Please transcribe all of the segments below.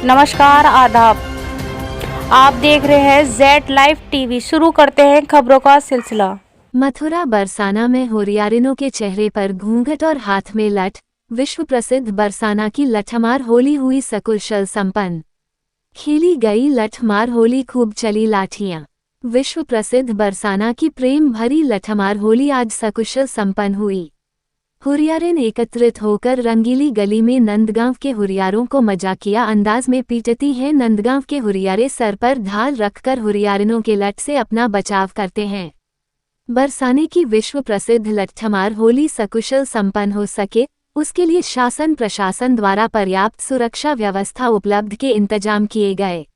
नमस्कार, आदाब। आप देख रहे हैं जेड लाइव टीवी। शुरू करते हैं खबरों का सिलसिला। मथुरा बरसाना में होरियारिनों के चेहरे पर घूंघट और हाथ में लठ। विश्व प्रसिद्ध बरसाना की लठमार होली हुई सकुशल संपन्न। खेली गई लठमार होली, खूब चली लाठियां। विश्व प्रसिद्ध बरसाना की प्रेम भरी लठमार होली आज सकुशल संपन्न हुई। हुरियारिन एकत्रित होकर रंगीली गली में नंदगांव के हुरियारों को मजाकिया अंदाज में पीटती हैं। नंदगांव के हुरियारे सर पर ढाल रखकर हुरियारिनों के लठ से अपना बचाव करते हैं। बरसाने की विश्व प्रसिद्ध लठमार होली सकुशल संपन्न हो सके, उसके लिए शासन प्रशासन द्वारा पर्याप्त सुरक्षा व्यवस्था उपलब्ध के इंतजाम किए गए।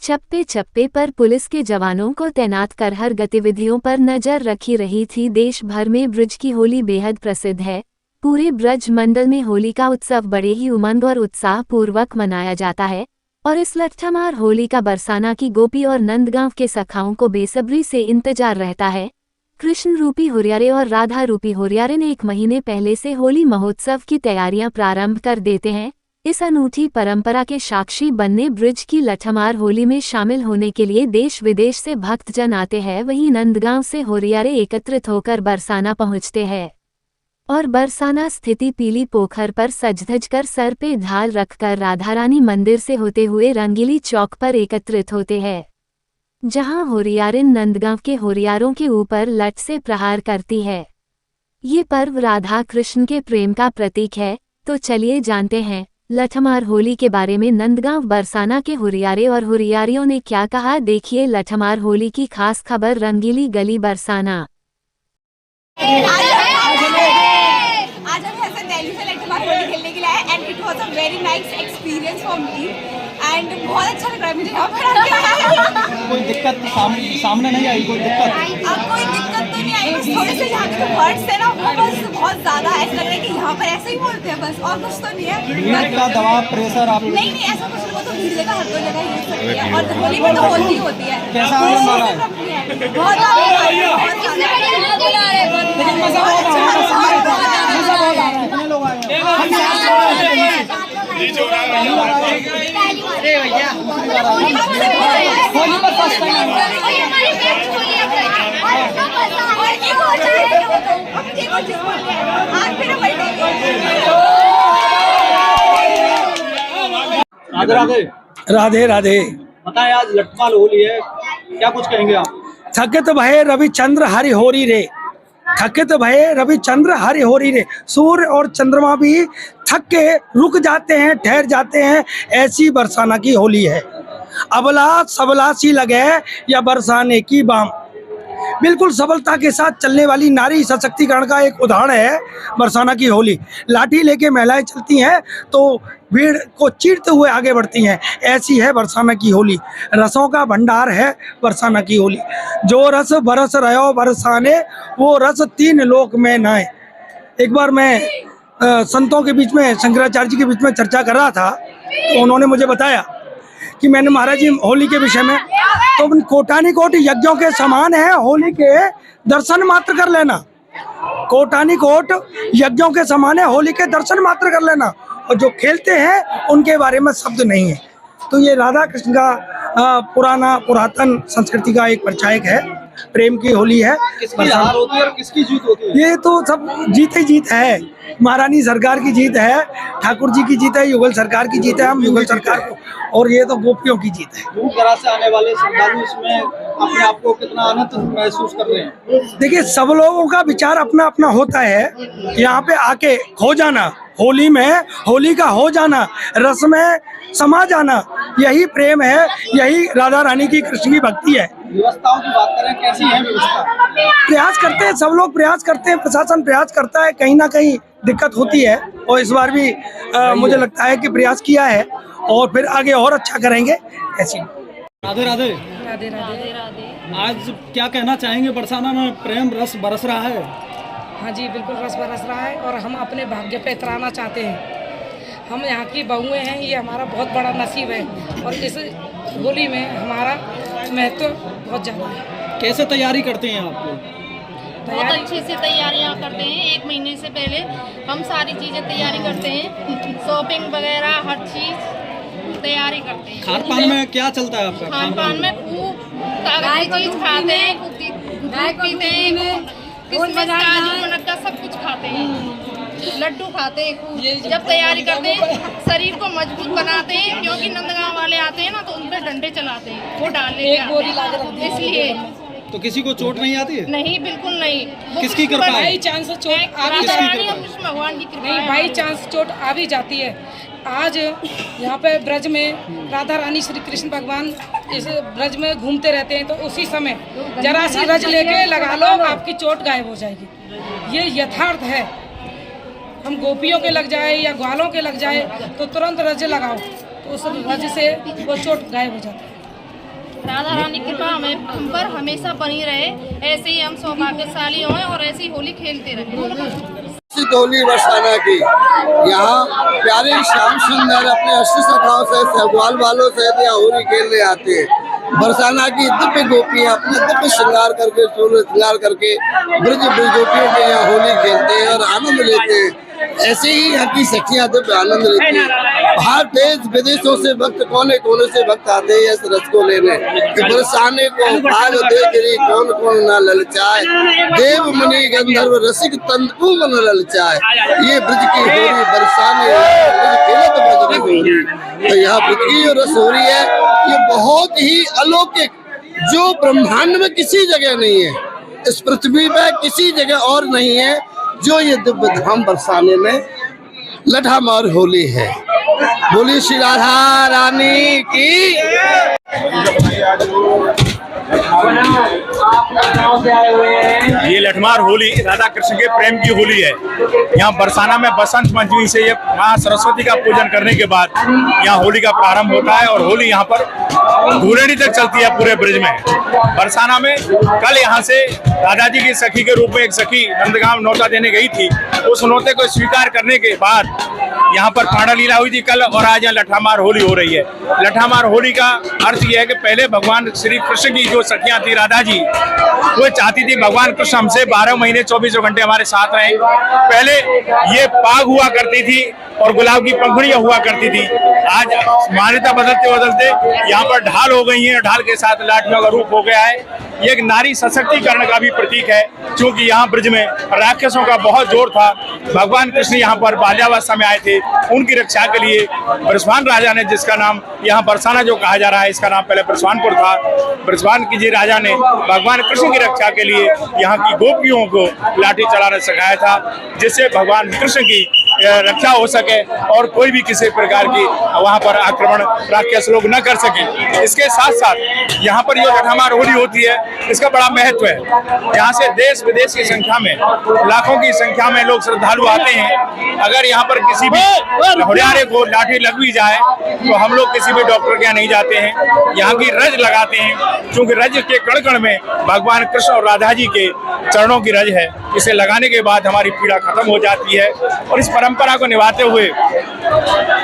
चप्पे चप्पे पर पुलिस के जवानों को तैनात कर हर गतिविधियों पर नजर रखी रही थी। देश भर में ब्रज की होली बेहद प्रसिद्ध है। पूरे ब्रज मंडल में होली का उत्सव बड़े ही उमंग और उत्साह पूर्वक मनाया जाता है और इस लठमार होली का बरसाना की गोपी और नंदगांव के सखाओं को बेसब्री से इंतजार रहता है। कृष्ण रूपी हुरियारे और राधा रूपी हुरियारे ने 1 महीने पहले से होली महोत्सव की तैयारियां प्रारंभ कर देते हैं। इस अनूठी परंपरा के साक्षी बनने ब्रज की लठमार होली में शामिल होने के लिए देश विदेश से भक्तजन आते हैं। वहीं नंदगांव से होरियारे एकत्रित होकर बरसाना पहुंचते हैं और बरसाना स्थिति पीली पोखर पर सज-धज कर सर पे ढाल रखकर राधा रानी मंदिर से होते हुए रंगीली चौक पर एकत्रित होते हैं, जहां होरियारिन नंदगांव के होरियारों के ऊपर लठ से प्रहार करती है। ये पर्व राधा कृष्ण के प्रेम का प्रतीक है। तो चलिए जानते हैं लठमार होली के बारे में। नंदगांव बरसाना के हुरियारे और हुरियारियों ने क्या कहा, देखिए लठमार होली की खास खबर। रंगीली गली बरसाना। आज हम ऐसे दिल्ली से लठमार होली खेलने के लिए आए and it was a very nice experience for me and बहुत अच्छा लग रहा है मुझे यहाँ पर आके। कोई दिक्कत सामने नहीं आई? कोई दिक्कत? अब कोई दिक्कत तो नहीं आई, बस थोड़े से यहाँ के जो वर्ड्स है ना वो बस बहुत ज्यादा ऐसा लग रहा है कि यहाँ पर ऐसे ही बोलते हैं बस, और कुछ तो नहीं है। भीड़ का दबाव, प्रेशर आप नहीं ऐसा कुछ नहीं, वो तो भीड़ जगह हर दो जगह ये सब है और होली में तो होली होती है। कैसा आनंद आ रहा है? बहुत कितने लोग आए हैं? होली पर फर्स्ट टाइम राधे राधे। राधे राधे। बताएं, आज लठमार होली है, क्या कुछ कहेंगे आप? थकित भये रविचंद्र हरि होरी रे। थकित भये रविचंद्र हरि होरी रे। सूर्य और चंद्रमा भी थक के रुक जाते हैं, ठहर जाते हैं। ऐसी बरसाना की होली है। अबला सबला सी लगे या बरसाने की बाम। बिल्कुल सबलता के साथ चलने वाली नारी सशक्तिकरण का एक उदाहरण है बरसाना की होली। लाठी लेके महिलाएं चलती हैं तो भीड़ को चीरते हुए आगे बढ़ती हैं। ऐसी है बरसाना की होली। रसों का भंडार है बरसाना की होली। जो रस बरस रहो बरसाने, वो रस 3 लोक में नाए। एक बार मैं संतों के बीच में, शंकराचार्य जी के बीच में चर्चा कर रहा था तो उन्होंने मुझे बताया कि मैंने महाराज जी होली के विषय में, तो कोटानी कोट यज्ञों के समान है, होली के दर्शन मात्र कर लेना। कोटानी कोट यज्ञों के समान है, होली के दर्शन मात्र कर लेना। और जो खेलते हैं उनके बारे में शब्द नहीं है। तो ये राधा कृष्ण का पुरातन संस्कृति का एक परिचायक है। प्रेम की होली है। किसकी हार होती है और किसकी जीत होती है? ये तो सब जीत ही जीत है। महारानी सरकार की जीत है, ठाकुर जी की जीत है, युगल सरकार की जीत है, हम युगल सरकार को, और ये तो गोपियों की जीत है। दूर दराज से आने वाले श्रद्धालु इसमें अपने आप को कितना आनंद महसूस कर रहे हैं? देखिए, सब लोगों का विचार अपना अपना होता है। यहाँ पे आके खो जाना, होली में होली का हो जाना, रस में समा जाना, यही प्रेम है, यही राधा रानी की, कृष्ण की भक्ति है। व्यवस्थाओं की बात करें, कैसी है व्यवस्था? प्रयास करते हैं, सब लोग प्रयास करते हैं, प्रशासन प्रयास करता है। कहीं ना कहीं दिक्कत होती है और इस बार भी मुझे लगता है कि प्रयास किया है और फिर आगे और अच्छा करेंगे। ऐसी राधे राधे। राधे राधे राधे। आज क्या कहना चाहेंगे? बरसाना में प्रेम रस बरस रहा है। हाँ जी, बिल्कुल रस बरस रहा है और हम अपने भाग्य पे इतराना चाहते हैं। हम यहाँ की बहुएं हैं, ये हमारा बहुत बड़ा नसीब है और इस होली में हमारा महत्व बहुत ज़्यादा है। कैसे तैयारी करते हैं आप लोग? बहुत अच्छे से तैयारियां करते हैं। 1 महीने से पहले हम सारी चीज़ें तैयारी करते हैं, शॉपिंग वगैरह हर चीज़ तैयारी करते हैं। खान पान में क्या चलता है आपका? खान पान में खूब ताकत की चीज खाते हैं, खूब दूध पीते हैं, किशमिश काजू मुनक्का सब कुछ खाते हैं, लड्डू खाते हैं खूब। जब तैयारी करते हैं शरीर को मजबूत बनाते हैं, क्योंकि नंदगांव वाले आते हैं ना तो उन पे डंडे चलाते हैं, वो डालने के आते हैं, इसलिए। तो किसी को चोट नहीं आती है? नहीं, बिल्कुल नहीं। किसकी कृपा है? बाई चांस चोट आ भी राधा जाती रानी है। और कृष्ण भगवान की कृपा नहीं, है। बाई चांस चोट आ भी जाती है। आज यहाँ पे ब्रज में राधा रानी श्री कृष्ण भगवान इस ब्रज में घूमते रहते हैं, तो उसी समय जरा सी रज लेके लगा लो, आपकी चोट गायब हो जाएगी। ये यथार्थ है। हम गोपियों के लग जाए या ग्वालों के लग जाए तो तुरंत रज लगाओ, तो उस रज से वो चोट गायब हो जाती है। राधा रानी की कृपा हम पर हमेशा बनी रहे, ऐसे ही हम सौभाग्यशाली हों और ऐसी होली खेलते रहें। होली बरसाना की यहाँ प्यारे श्याम सुंदर अपने अष्ट सखाओं से ग्वाल वालों से यहाँ होली खेलने आते हैं। बरसाना की दिव्य गोपियाँ अपने दिव्य श्रृंगार करके श्रृंगार करके ब्रज ब्रजोटियों के यहाँ होली खेलते हैं और आनंद लेते हैं। ऐसे ही यहाँ की सखियाँ दिव्य आनंद लेती हैं। बाहर देश विदेशों से भक्त कोने कोने से भक्त आते हैं इस रस को लेने कि बरसाने को भाग दे गिरी कौन कौन न ललचाए, देव मुनि गंधर्व रसिक तंतु न ललचाए। ये ब्रज की होली बरसाने तो यहाँ ब्रज की जो रस हो रही है ये बहुत ही अलौकिक, जो ब्रह्मांड में किसी जगह नहीं है, इस पृथ्वी पे किसी जगह और नहीं है जो ये दिव्य धाम बरसाने में लठामार होली है। बोली श्री राधा रानी की। ये लठमार होली राधा कृष्ण के प्रेम की होली है। यहाँ बरसाना में बसंत पंचमी से ये माँ सरस्वती का पूजन करने के बाद यहाँ होली का प्रारंभ होता है और होली यहाँ पर धूलेड़ी तक चलती है पूरे ब्रज में। बरसाना में कल यहाँ से राधा जी की सखी के रूप में एक सखी नंदगांव नौता देने गई थी। उस नौते को स्वीकार करने के बाद यहाँ पर पांडा लीला हुई थी कल, और आज यहाँ लठामार होली हो रही है। लठामार होली का अर्थ यह है कि पहले भगवान श्री कृष्ण की जो सखियां थी राधा जी, वो चाहती थी भगवान कृष्ण हमसे 12 महीने 24 घंटे हमारे साथ रहे। पहले ये पाग हुआ करती थी और गुलाब की पंखुड़ियां हुआ करती थी। आज मान्यता बदलते बदलते यहाँ पर ढाल हो गई है, ढाल के साथ लाठियों का रूप हो गया है। ये एक नारी सशक्तिकरण का भी प्रतीक है, क्योंकि यहाँ ब्रज में राक्षसों का बहुत जोर था। भगवान कृष्ण यहाँ पर बाल्यावस्था में आए थे, उनकी रक्षा के लिए बृषभान राजा ने, जिसका नाम यहाँ बरसाना जो कहा जा रहा है, इसका नाम पहले बृषभानपुर था, बृषभान की जी राजा ने भगवान कृष्ण की रक्षा के लिए यहाँ की गोपियों को लाठी चलाना सिखाया था, जिससे भगवान कृष्ण की रक्षा हो सके और कोई भी किसी प्रकार की वहाँ पर आक्रमण राक्षस लोग न कर सके। इसके साथ साथ यहाँ पर जो लठामार होली होती है, इसका बड़ा महत्व है। यहाँ से देश विदेश की संख्या में, लाखों की संख्या में लोग श्रद्धालु आते हैं। अगर यहाँ पर किसी भी होलियारे को लाठी लग भी जाए तो हम लोग किसी भी डॉक्टर के यहाँ नहीं जाते हैं, यहाँ की रज लगाते हैं, क्योंकि रज के कण कण में भगवान कृष्ण और राधा जी के चरणों की रज है। इसे लगाने के बाद हमारी पीड़ा खत्म हो जाती है। और इस परंपरा को निभाते हुए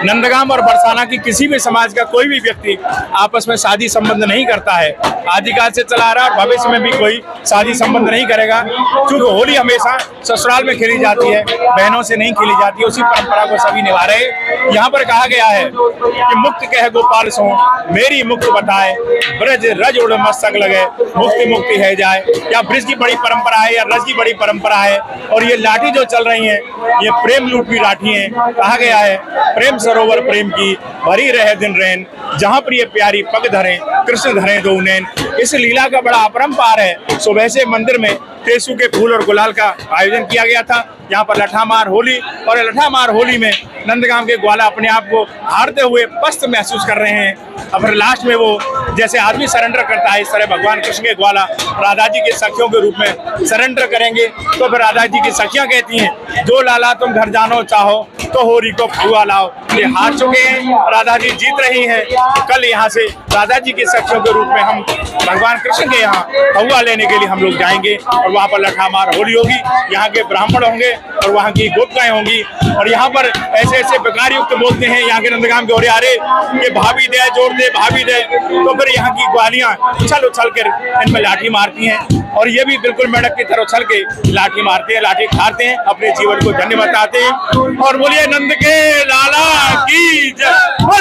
नंदगांव और बरसाना की किसी भी समाज का कोई भी व्यक्ति आपस में शादी संबंध नहीं करता है। आदिकाल से चला आ रहा है और भविष्य में भी कोई शादी संबंध नहीं करेगा, क्योंकि होली हमेशा ससुराल में खेली जाती है, बहनों से नहीं खेली जाती है। उसी परंपरा को सभी निभा रहे। यहाँ पर कहा गया है कि मुक्त कह गोपाल सो मेरी मुक्त बताए, ब्रज रज उड़ मस्तक लगे, मुक्ति मुक्ति है जाए। या ब्रज की बड़ी परंपरा है या रज की बड़ी परंपरा है। और ये लाठी जो चल रही है ये प्रेम लूट की लाठी है। कहा गया है प्रेम सरोवर प्रेम की भरी रहे दिन रैन, जहाँ प्रिय प्यारी पग धरे कृष्ण धरे दो नैन। इस लीला का बड़ा अपरंपार है। सुबह से मंदिर में टेसू के फूल और गुलाल का आयोजन किया गया था। यहाँ पर लठामार होली, और लठामार होली में नंदगांव के ग्वाला अपने आप को हारते हुए पस्त महसूस कर रहे हैं। और फिर लास्ट में वो जैसे आदमी सरेंडर करता है, इस तरह भगवान कृष्ण के ग्वाला राधा जी के सखियों के रूप में सरेंडर करेंगे। तो फिर राधा जी की सखियां कहती हैं, जो लाला तुम घर जानो चाहो तो होरी को फुआ लाओ। ये हार चुके हैं, राधा जी जीत रही हैं। कल यहाँ से राधा जी के सखियों के रूप में हम भगवान कृष्ण के यहाँ फुआ लेने के लिए हम लोग जाएंगे और वहाँ पर लठामार होली होगी। यहाँ के ब्राह्मण होंगे और वहाँ की गोपिकाएं होंगी। और यहाँ पर ऐसे ऐसे बेकार युक्त बोलते हैं यहाँ के नंदगांव के होरियारे, ये भाभी दे जोड़ दे भाभी दे। तो फिर यहाँ की ग्वालियाँ उछल उछल कर इनमें लाठी मारती हैं, और ये भी बिल्कुल मेढक की तरह उछल के लाठी मारते हैं, लाठी खाते हैं, अपने जीवन को धन्य बताते हैं। और बोलिए नंद के